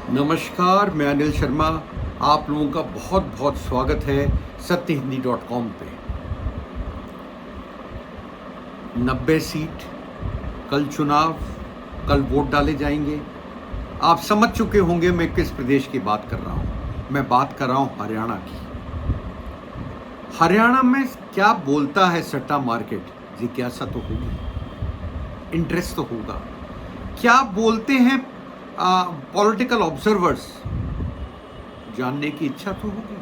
नमस्कार, मैं अनिल शर्मा। आप लोगों का बहुत बहुत स्वागत है सत्यहिंदी.com पे। 90 सीट, कल चुनाव, कल वोट डाले जाएंगे। आप समझ चुके होंगे मैं किस प्रदेश की बात कर रहा हूँ। मैं बात कर रहा हूँ हरियाणा की। हरियाणा में क्या बोलता है सट्टा मार्केट, जिज्ञासा तो होगी, इंटरेस्ट तो होगा। क्या बोलते हैं पॉलिटिकल ऑब्जर्वर्स, जानने की इच्छा तो होगी।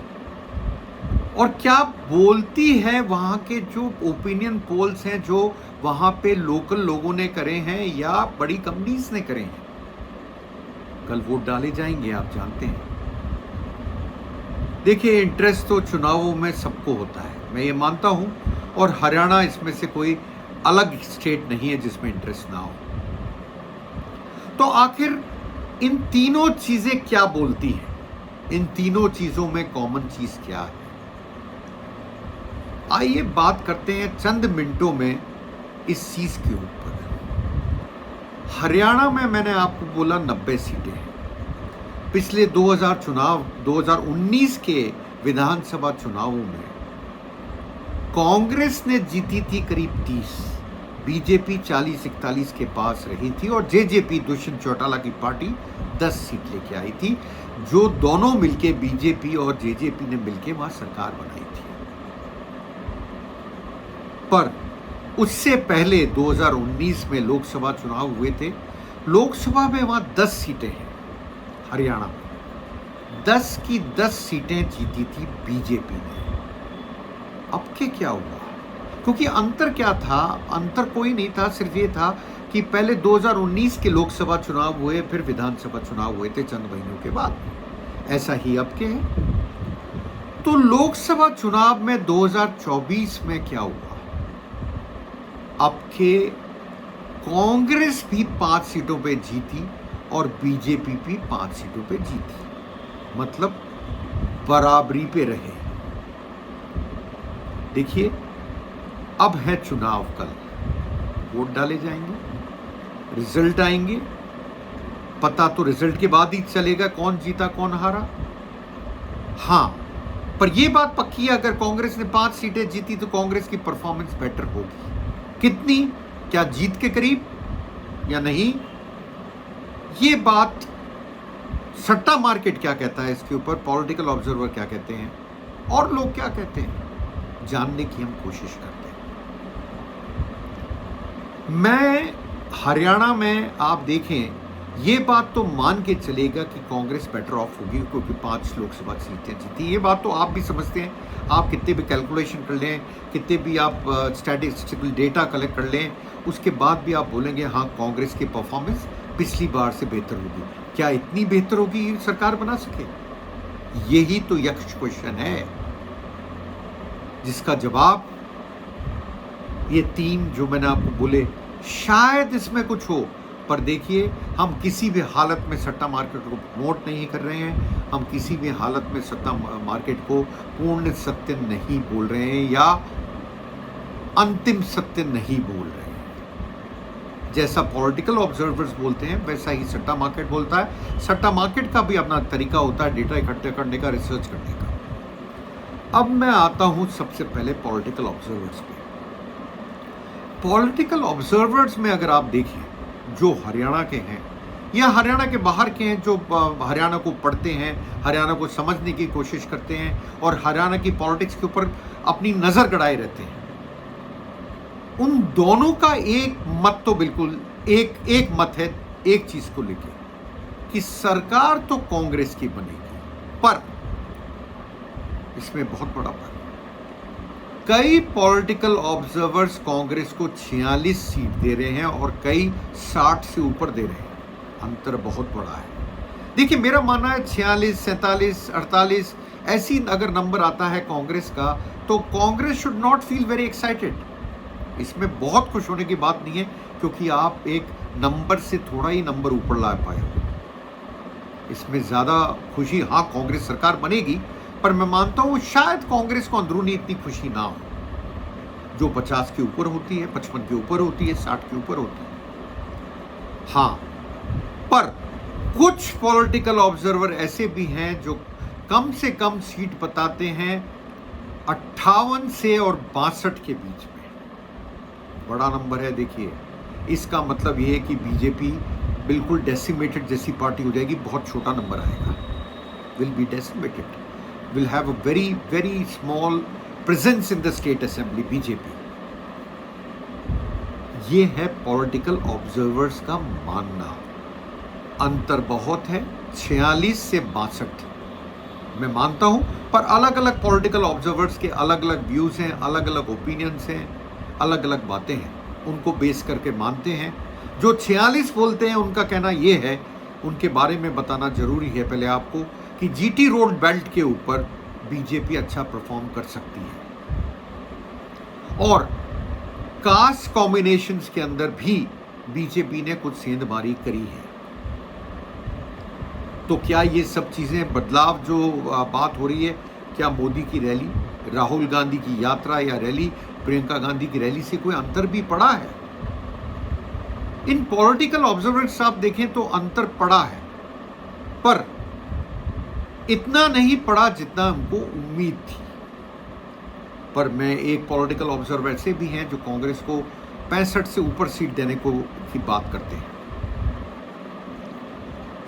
और क्या बोलती है वहाँ के जो ओपिनियन पोल्स हैं, जो वहाँ पे लोकल लोगों ने करे हैं या बड़ी कंपनीज ने करे हैं। कल वोट डाले जाएंगे, आप जानते हैं। देखिए, इंटरेस्ट तो चुनावों में सबको होता है, मैं ये मानता हूँ। और हरियाणा इसमें से कोई अलग स्टेट नहीं है जिसमें इंटरेस्ट ना हो। तो आखिर इन तीनों चीजें क्या बोलती हैं? इन तीनों चीजों में कॉमन चीज क्या है? आइए बात करते हैं चंद मिनटों में इस चीज के ऊपर। हरियाणा में मैंने आपको बोला 90 सीटें हैं। पिछले 2019 के विधानसभा चुनावों में कांग्रेस ने जीती थी करीब 30, बीजेपी 40-41 के पास रही थी और जेजेपी दुष्यंत चौटाला की पार्टी 10 सीट लेके आई थी, जो दोनों मिलके बीजेपी और जेजेपी ने मिलके वहां सरकार बनाई थी। पर उससे पहले 2019 में लोकसभा चुनाव हुए थे। लोकसभा में वहां 10 सीटें हैं। हरियाणा में 10 की 10 सीटें जीती थी बीजेपी ने। अब के क्या हुआ? क्योंकि अंतर क्या था? अंतर कोई नहीं था, सिर्फ ये था कि पहले 2019 के लोकसभा चुनाव हुए, फिर विधानसभा चुनाव हुए थे चंद महीनों के बाद। ऐसा ही अब के है। तो लोकसभा चुनाव में 2024 में क्या हुआ? अब के कांग्रेस भी 5 सीटों पे जीती और बीजेपी भी 5 सीटों पे जीती, मतलब बराबरी पे रहे। देखिए, अब है चुनाव, कल वोट डाले जाएंगे, रिजल्ट आएंगे। पता तो रिजल्ट के बाद ही चलेगा कौन जीता कौन हारा। हां, पर यह बात पक्की है, अगर कांग्रेस ने 5 सीटें जीती तो कांग्रेस की परफॉर्मेंस बेटर होगी। कितनी? क्या जीत के करीब या नहीं? ये बात सट्टा मार्केट क्या कहता है इसके ऊपर, पॉलिटिकल ऑब्जर्वर क्या कहते हैं और लोग क्या कहते हैं, जानने की हम कोशिश करते हैं। मैं हरियाणा में आप देखें, ये बात तो मान के चलेगा कि कांग्रेस बेटर ऑफ होगी, क्योंकि 5 लोकसभा सीटें जीती। ये बात तो आप भी समझते हैं। आप कितने भी कैलकुलेशन कर लें, कितने भी आप स्टैटिस्टिकल डेटा कलेक्ट कर लें, उसके बाद भी आप बोलेंगे हाँ, कांग्रेस की परफॉर्मेंस पिछली बार से बेहतर होगी। क्या इतनी बेहतर होगी सरकार बना सके? यही तो यक्ष क्वेश्चन है, जिसका जवाब ये 3 जो मैंने आपको बोले, शायद इसमें कुछ हो। पर देखिए, हम किसी भी हालत में सट्टा मार्केट को प्रमोट नहीं कर रहे हैं। हम किसी भी हालत में सट्टा मार्केट को पूर्ण सत्य नहीं बोल रहे हैं या अंतिम सत्य नहीं बोल रहे हैं। जैसा पॉलिटिकल ऑब्जर्वर्स बोलते हैं, वैसा ही सट्टा मार्केट बोलता है। सट्टा मार्केट का भी अपना तरीका होता है डेटा इकट्ठा करने का, रिसर्च करने का। अब मैं आता हूं सबसे पहले पॉलिटिकल ऑब्जर्वर्स पे। पॉलिटिकल ऑब्जर्वर्स में अगर आप देखें, जो हरियाणा के हैं या हरियाणा के बाहर के हैं, जो हरियाणा को पढ़ते हैं, हरियाणा को समझने की कोशिश करते हैं और हरियाणा की पॉलिटिक्स के ऊपर अपनी नजर गड़ाए रहते हैं, उन दोनों का एक मत तो बिल्कुल एक मत है, एक चीज को लेकर, कि सरकार तो कांग्रेस की बनेगी। पर इसमें बहुत बड़ा फर्क, कई पॉलिटिकल ऑब्जर्वर्स कांग्रेस को 46 सीट दे रहे हैं और कई 60 से ऊपर दे रहे हैं। अंतर बहुत बड़ा है। देखिए, मेरा मानना है 46, 47, 48 ऐसी अगर नंबर आता है कांग्रेस का, तो Congress should not feel very excited. इसमें बहुत खुश होने की बात नहीं है, क्योंकि आप एक नंबर से थोड़ा ही नंबर ऊपर ला पाए हो। इसमें ज्यादा खुशी, हाँ कांग्रेस सरकार बनेगी, पर मैं मानता हूं शायद कांग्रेस को अंदरूनी इतनी खुशी ना हो, जो 50 के ऊपर होती है, 55 के ऊपर होती है, 60 के ऊपर होती है। हाँ, पर कुछ पॉलिटिकल ऑब्जर्वर ऐसे भी हैं जो कम से कम सीट बताते हैं 58 से और 62 के बीच में। बड़ा नंबर है। देखिए, इसका मतलब ये है कि बीजेपी बिल्कुल डेसिमेटेड जैसी पार्टी हो जाएगी, बहुत छोटा नंबर आएगा, will be decimated, will have a very very small presence in the state assembly BJP. ये है पॉलिटिकल ऑब्जर्वर्स का मानना। अंतर बहुत है, 46 से 62 मैं मानता हूं, पर अलग अलग पॉलिटिकल ऑब्जर्वर्स के अलग अलग व्यूज हैं, अलग अलग ओपिनियंस हैं, अलग अलग बातें हैं, उनको बेस करके मानते हैं। जो 46 बोलते हैं उनका कहना यह है, उनके बारे में बताना जरूरी है पहले आपको, कि जीटी रोड बेल्ट के ऊपर बीजेपी अच्छा परफॉर्म कर सकती है और कास्ट कॉम्बिनेशंस के अंदर भी बीजेपी ने कुछ सेंधमारी करी है। तो क्या ये सब चीजें बदलाव जो बात हो रही है, क्या मोदी की रैली, राहुल गांधी की यात्रा या रैली, प्रियंका गांधी की रैली से कोई अंतर भी पड़ा है? इन पॉलिटिकल ऑब्जर्वर्स आप देखें तो अंतर पड़ा है, पर इतना नहीं पड़ा जितना हमको उम्मीद थी। पर मैं एक पॉलिटिकल ऑब्जर्वर ऐसे भी हैं जो कांग्रेस को 65 से ऊपर सीट देने को की बात करते हैं।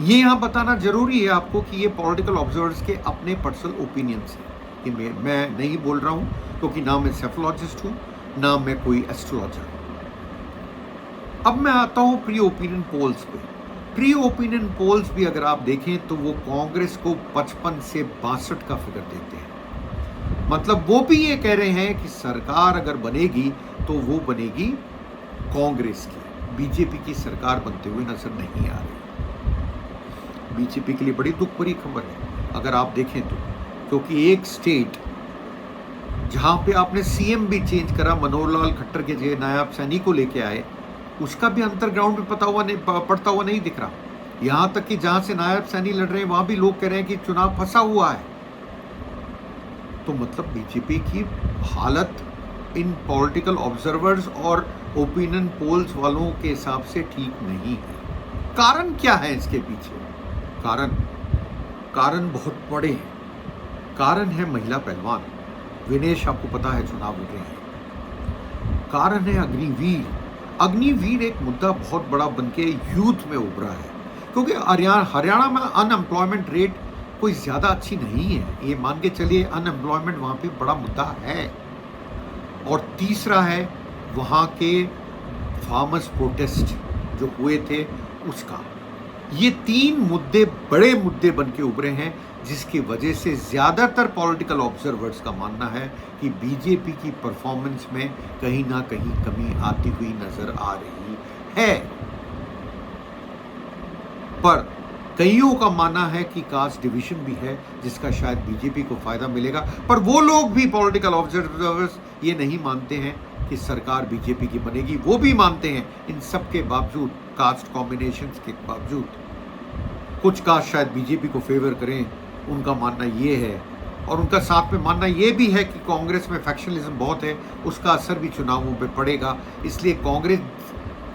ये यहां बताना जरूरी है आपको कि ये पॉलिटिकल ऑब्जर्वर्स के अपने पर्सनल ओपिनियंस हैं, कि मैं नहीं बोल रहा हूं क्योंकि ना मैं सेफोलॉजिस्ट हूं, ना मैं कोई एस्ट्रोलॉजर हूं। अब मैं आता हूं प्री ओपिनियन पोल्स पे। प्री ओपिनियन पोल्स भी अगर आप देखें तो वो कांग्रेस को 55 से 62 का फिगर देते हैं। मतलब वो भी ये कह रहे हैं कि सरकार अगर बनेगी तो वो बनेगी कांग्रेस की, बीजेपी की सरकार बनते हुए नजर नहीं आ रही। बीजेपी के लिए बड़ी दुख भरी खबर है अगर आप देखें तो, क्योंकि एक स्टेट जहां पे आपने सीएम भी चेंज करा, मनोहर लाल खट्टर के जो नायब सैनी को लेके आए, उसका भी अंतरग्राउंड में पड़ता हुआ नहीं दिख रहा। यहां तक कि जहां से नायब सैनी लड़ रहे हैं वहां भी लोग कह रहे हैं कि चुनाव फंसा हुआ है। तो मतलब बीजेपी की हालत इन पॉलिटिकल ऑब्जर्वर्स और ओपिनियन पोल्स वालों के हिसाब से ठीक नहीं है। कारण क्या है इसके पीछे? कारण बहुत बड़े हैं। कारण है महिला पहलवान विनेश, आपको पता है चुनाव लड़ रहे हैं। कारण है अग्निवीर। अग्निवीर एक मुद्दा बहुत बड़ा बनके यूथ में उभरा है, क्योंकि हरियाणा में अनएम्प्लॉयमेंट रेट कोई ज्यादा अच्छी नहीं है, ये मान के चलिए अनएम्प्लॉयमेंट वहां पे बड़ा मुद्दा है। और तीसरा है वहां के फार्मर्स प्रोटेस्ट जो हुए थे उसका। ये 3 मुद्दे बड़े मुद्दे बन के उभरे हैं, जिसकी वजह से ज्यादातर पॉलिटिकल ऑब्जर्वर्स का मानना है कि बीजेपी की परफॉर्मेंस में कहीं ना कहीं कमी आती हुई नजर आ रही है। पर कईयों का मानना है कि कास्ट डिवीजन भी है जिसका शायद बीजेपी को फायदा मिलेगा। पर वो लोग भी, पॉलिटिकल ऑब्जर्वर्स, ये नहीं मानते हैं कि सरकार बीजेपी की बनेगी। वो भी मानते हैं इन सब के बावजूद, कास्ट कॉम्बिनेशंस के बावजूद, कुछ कास्ट शायद बीजेपी को फेवर करें, उनका मानना ये है। और उनका साथ में मानना ये भी है कि कांग्रेस में फैक्शनलिज्म बहुत है, उसका असर भी चुनावों पे पड़ेगा, इसलिए कांग्रेस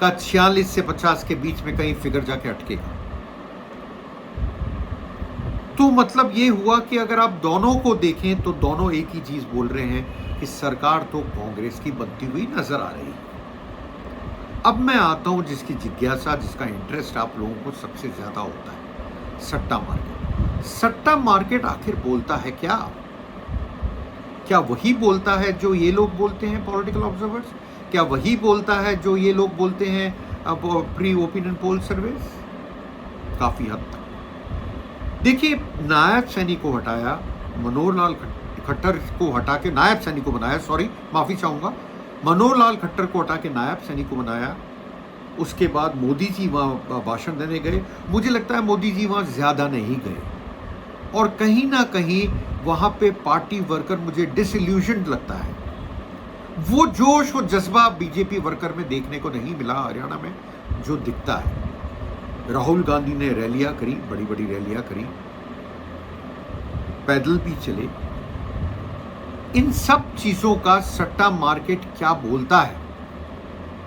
का 46 से 50 के बीच में कहीं फिगर जाके अटकेगा। तो मतलब ये हुआ कि अगर आप दोनों को देखें तो दोनों एक ही चीज बोल रहे हैं कि सरकार तो कांग्रेस की बनती हुई नजर आ रही है। अब मैं आता हूं जिसकी जिज्ञासा, जिसका इंटरेस्ट आप लोगों को सबसे ज्यादा होता है, सट्टा मार्केट। सट्टा मार्केट आखिर बोलता है क्या? क्या वही बोलता है जो ये लोग बोलते हैं पॉलिटिकल ऑब्जर्वर्स? क्या वही बोलता है जो ये लोग बोलते हैं प्री ओपिनियन पोल सर्वेस? काफी हद तक। देखिए, नायब सैनी को हटाया, मनोहर लाल खट्टर को हटा के नायब सैनी को बनाया, सॉरी माफी चाहूंगा, मनोहर लाल खट्टर को हटा के नायब सैनी को बनाया। उसके बाद मोदी जी वहां भाषण देने गए। मुझे लगता है मोदी जी वहां ज्यादा नहीं गए, और कहीं ना कहीं वहां पे पार्टी वर्कर मुझे डिसइल्यूजन्ड लगता है। वो जोश, वो जज्बा बीजेपी वर्कर में देखने को नहीं मिला हरियाणा में जो दिखता है। राहुल गांधी ने रैलियां करी, बड़ी बड़ी रैलियां करी, पैदल भी चले। इन सब चीजों का सट्टा मार्केट क्या बोलता है?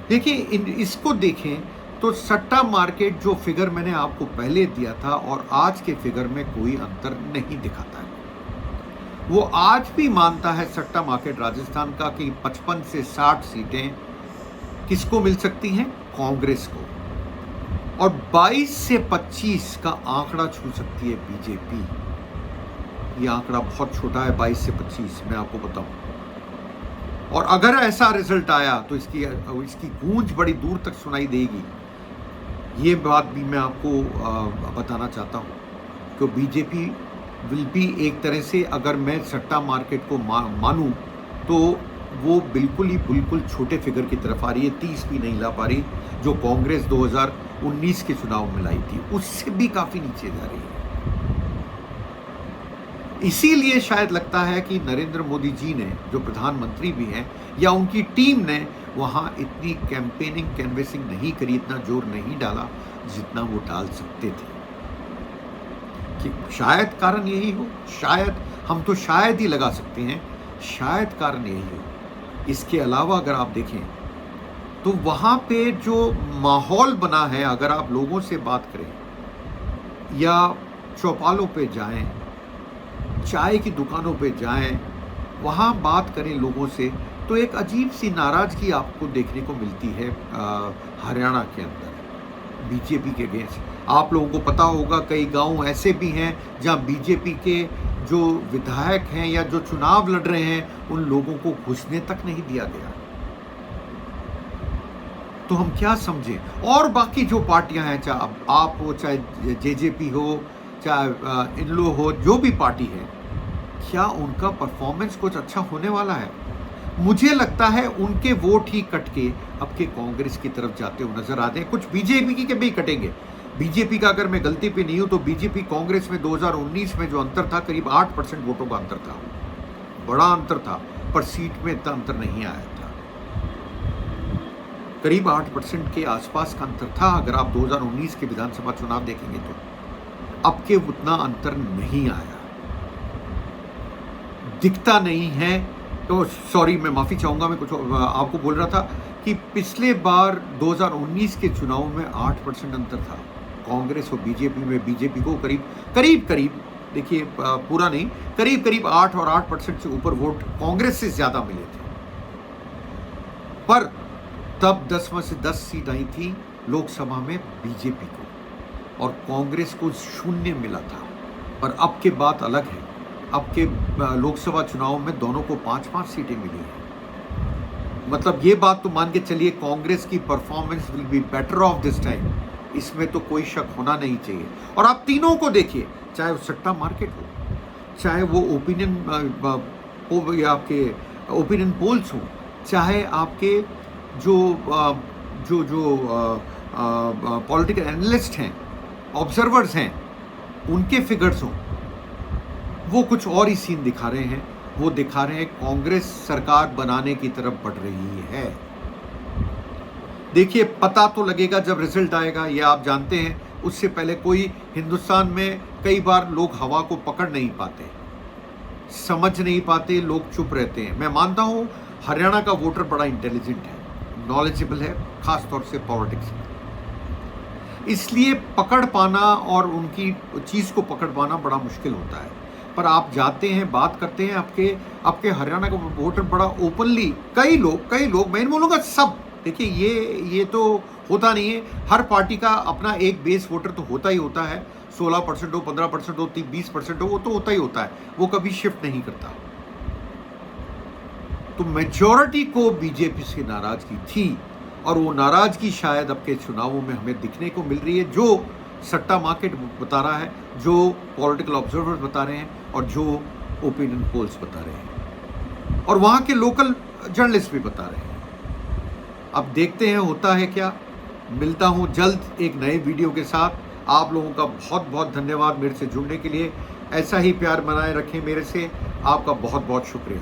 देखिए, इसको देखें तो सट्टा मार्केट जो फिगर मैंने आपको पहले दिया था और आज के फिगर में कोई अंतर नहीं दिखाता है। वो आज भी मानता है सट्टा मार्केट राजस्थान का कि 55 से 60 सीटें किसको मिल सकती हैं? कांग्रेस को, और 22 से 25 का आंकड़ा छू सकती है बीजेपी। ये आंकड़ा बहुत छोटा है, 22 से 25, मैं आपको बताऊं। और अगर ऐसा रिजल्ट आया तो इसकी गूंज बड़ी दूर तक सुनाई देगी। ये बात भी मैं आपको बताना चाहता हूं कि बीजेपी विल बी, एक तरह से अगर मैं सट्टा मार्केट को मानूं तो वो बिल्कुल छोटे फिगर की तरफ आ रही है। 30 भी नहीं ला पा रही, जो कांग्रेस 2019 के चुनाव में लाई थी, उससे भी काफी नीचे जा रही है। इसीलिए शायद लगता है कि नरेंद्र मोदी जी ने, जो प्रधानमंत्री भी हैं, या उनकी टीम ने वहां इतनी कैंपेनिंग कैनवेसिंग नहीं करी, इतना जोर नहीं डाला जितना वो डाल सकते थे। कि शायद कारण यही हो, शायद, हम तो शायद ही लगा सकते हैं, शायद कारण यही हो। इसके अलावा अगर आप देखें तो वहां पे जो माहौल बना है, अगर आप लोगों से बात करें या चौपालों पे जाएं, चाय की दुकानों पे जाएं, वहां बात करें लोगों से, तो एक अजीब सी नाराजगी आपको देखने को मिलती है हरियाणा के अंदर बीजेपी के अगेंस्ट। आप लोगों को पता होगा कई गांव ऐसे भी हैं जहां बीजेपी के जो विधायक हैं या जो चुनाव लड़ रहे हैं, उन लोगों को घुसने तक नहीं दिया गया। तो हम क्या समझे? और बाकी जो पार्टियां हैं, चाहे आप हो, चाहे जेजेपी हो, चाहे इनलो हो, जो भी पार्टी है, क्या उनका परफॉर्मेंस कुछ अच्छा होने वाला है? मुझे लगता है उनके वोट ही कट के अब के कांग्रेस की तरफ जाते हुए नजर आते हैं। कुछ बीजेपी के भी कटेंगे। बीजेपी का, अगर मैं गलती पे नहीं हूं तो बीजेपी कांग्रेस में 2019 में जो अंतर था, करीब 8% वोटों का अंतर था। बड़ा अंतर था, पर सीट में इतना अंतर नहीं आया था। करीब 8% के आसपास का अंतर था अगर आप 2019 के विधानसभा चुनाव देखेंगे तो। अब के उतना अंतर नहीं आया, दिखता नहीं है। तो सॉरी, मैं माफी चाहूंगा, मैं कुछ आपको बोल रहा था कि पिछले बार 2019 के चुनाव में 8% अंतर था कांग्रेस और बीजेपी में। बीजेपी को करीब देखिए, पूरा नहीं, करीब 8 और 8% से ऊपर वोट कांग्रेस से ज्यादा मिले थे। पर तब 10 में से 10 सीट आई थी लोकसभा में बीजेपी को, और कांग्रेस को 0 मिला था। पर अब के बात अलग है। अब के लोकसभा चुनाव में दोनों को 5-5 सीटें मिली हैं। मतलब ये बात तो मान के चलिए, कांग्रेस की performance will be better of this time, इसमें तो कोई शक होना नहीं चाहिए। और आप तीनों को देखिए, चाहे वो सट्टा मार्केट हो, चाहे वो आपके ओपिनियन पोल्स हो, चाहे आपके जो पॉलिटिकल एनालिस्ट हैं, ऑब्जर्वर्स हैं, उनके फिगर्स हों, वो कुछ और ही सीन दिखा रहे हैं। वो दिखा रहे हैं कांग्रेस सरकार बनाने की तरफ बढ़ रही है। देखिए, पता तो लगेगा जब रिजल्ट आएगा, ये आप जानते हैं। उससे पहले कोई, हिंदुस्तान में कई बार लोग हवा को पकड़ नहीं पाते, समझ नहीं पाते, लोग चुप रहते हैं। मैं मानता हूं हरियाणा का वोटर बड़ा इंटेलिजेंट है, नॉलेजेबल है, खासतौर से पॉलिटिक्स में। इसलिए पकड़ पाना और उनकी चीज को पकड़ पाना बड़ा मुश्किल होता है। पर आप जाते हैं, बात करते हैं, आपके हरियाणा का वोटर बड़ा ओपनली, कई लोग, मैं बोलूंगा सब। देखिए, ये तो होता नहीं है, हर पार्टी का अपना एक बेस वोटर तो होता ही होता है। 16% हो, 15% हो, 20% हो, वो तो होता ही होता है, वो कभी शिफ्ट नहीं करता। तो मेजॉरिटी को बीजेपी से नाराजगी थी, और वो नाराजगी शायद अब के चुनावों में हमें दिखने को मिल रही है, जो सट्टा मार्केट बता रहा है, जो पॉलिटिकल ऑब्जर्वर्स बता रहे हैं, और जो ओपिनियन पोल्स बता रहे हैं, और वहां के लोकल जर्नलिस्ट भी बता रहे हैं। अब देखते हैं होता है क्या। मिलता हूं जल्द एक नए वीडियो के साथ। आप लोगों का बहुत बहुत धन्यवाद मेरे से जुड़ने के लिए। ऐसा ही प्यार बनाए रखें मेरे से। आपका बहुत बहुत शुक्रिया।